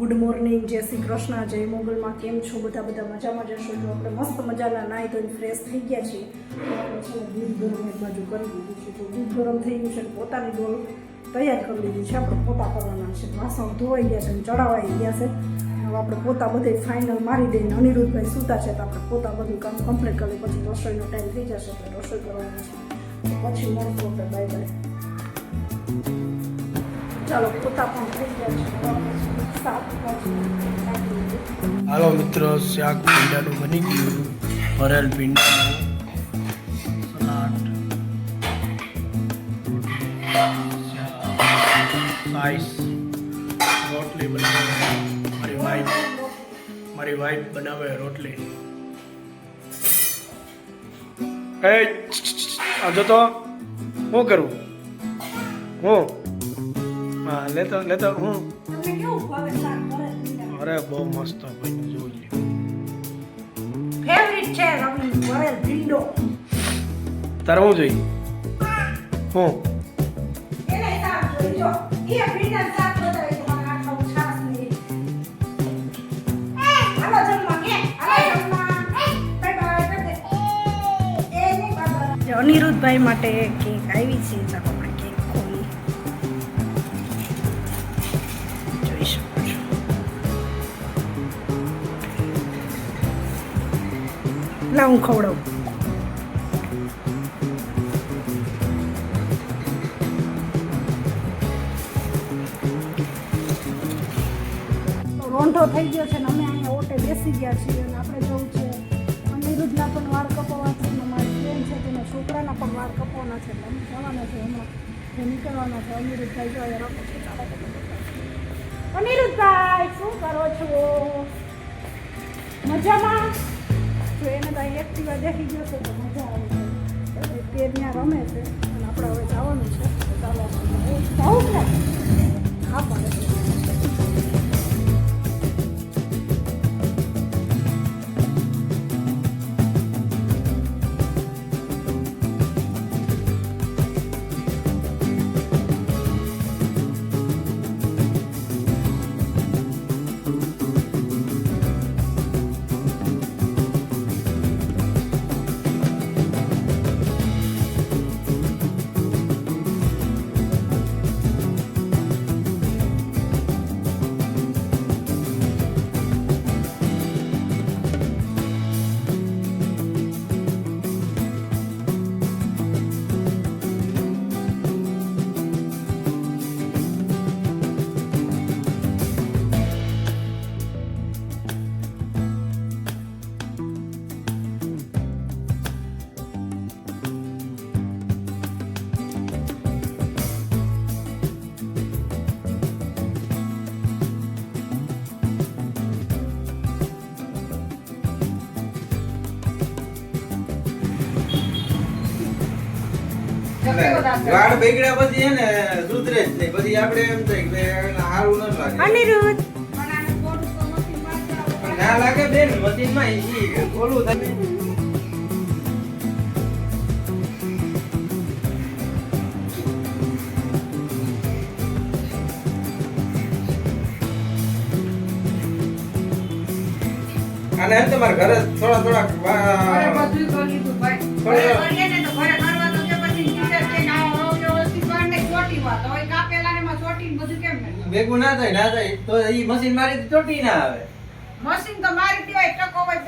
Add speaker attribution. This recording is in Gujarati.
Speaker 1: ગુડ મોર્નિંગ, જય શ્રી કૃષ્ણ, જય મોગલમાં. કેમ છો બધા? મજામાં જશો? તો આપણે મસ્ત મજાના નાહી ધોઈને ફ્રેશ થઈ ગયા છીએ. તો આપણે છે દૂધ ગરમ એક બાજુ કરી દીધું છે. તો દૂધ ગરમ થઈ ગયું છે, પોતાની ડોલ તૈયાર કરી લીધી છે. આપણે પોતા કરવાના છે. વાસણ ધોવાઈ ગયા છે, ચડાવાઈ ગયા છે. હવે આપણે પોતા બધે ફાઇનલ મારી દઈને અનિરુદ્ધભાઈ સૂતા છે, તો આપણે પોતા બધું કામ કમ્પ્લીટ કરી પછી રસોઈનો ટાઈમ થઈ જશે એટલે રસોઈ કરવાની છે. પછી મળશું આપણે. Bye bye. ચાલો, પોતા પણ થઈ ગયા છે.
Speaker 2: હાલો મિત્રો, શાક ભીંડાનું બની ગયું. ભરેલ ભીંડાનું સલાડ, સાઈસ, રોટલી બનાવે મારી વાઈફ બનાવે રોટલી. એ આજો તો શું કરું હું? હા, લેતો હું. અરે બહુ મસ્ત બન્યું, જોઈએ.
Speaker 1: ફેવરિટ છે રવિ ભરેલ ભીંડો.
Speaker 2: તારે હું જોઈ હું
Speaker 1: એને શાક જોઈજો. એ ભીંડા શાક બતાવી તો મને આખા છાસ ની. હાલો જમવા કે હાલો જમવા. બાય બાય કર દે. એ નહીં બાબા. અનિરુદ્ધભાઈ માટે કેક આવી છે. ચાલો આપણે કેક ખોલી જોઈ શકો છો. ના, હું ખવડાવું. રોંઢો થઈ ગયો છે ને અમે અહીંયા ઓટે બેસી ગયા છીએ અને આપણે જવું છે અનિરુદ્ધના પણ વાળ કપાવવા છે અને મારી ફ્રેન્ડ છે તેના છોકરાના પણ વાળ કપાવવાના છે એટલે અમે જવાના છે હમણાં જે નીકળવાના છે. અનિરુદ્ધભાઈ જો અહીંયા રાખો છે. ચાલો અનિરુદ્ધભાઈ, શું કરો છો? મજામાં? જો એને તો અહીં એક્ટિવા દેખી ગયો છે તો મજા આવે છે. તે ત્યાં રમે છે અને આપણે હવે જવાનું છે. તો ચાલો જાઉં ને. હા પડે.
Speaker 3: વાળ બગડ્યા પછી એને સુધરે જ નહીં. પછી આપણે એમ થાય કે સારું ન લાગે.
Speaker 1: અનિરુદ્ધ
Speaker 3: પણ ના લાગે બેન, મશીનમાં ઈ ઓલું થાય. અને એમ તમારા ઘરે થોડા ભેગું ના થાય તો ઈ મશીન મારી ચોટી ના આવે.
Speaker 1: મશીન તો મારી દેવાય ટકો હોય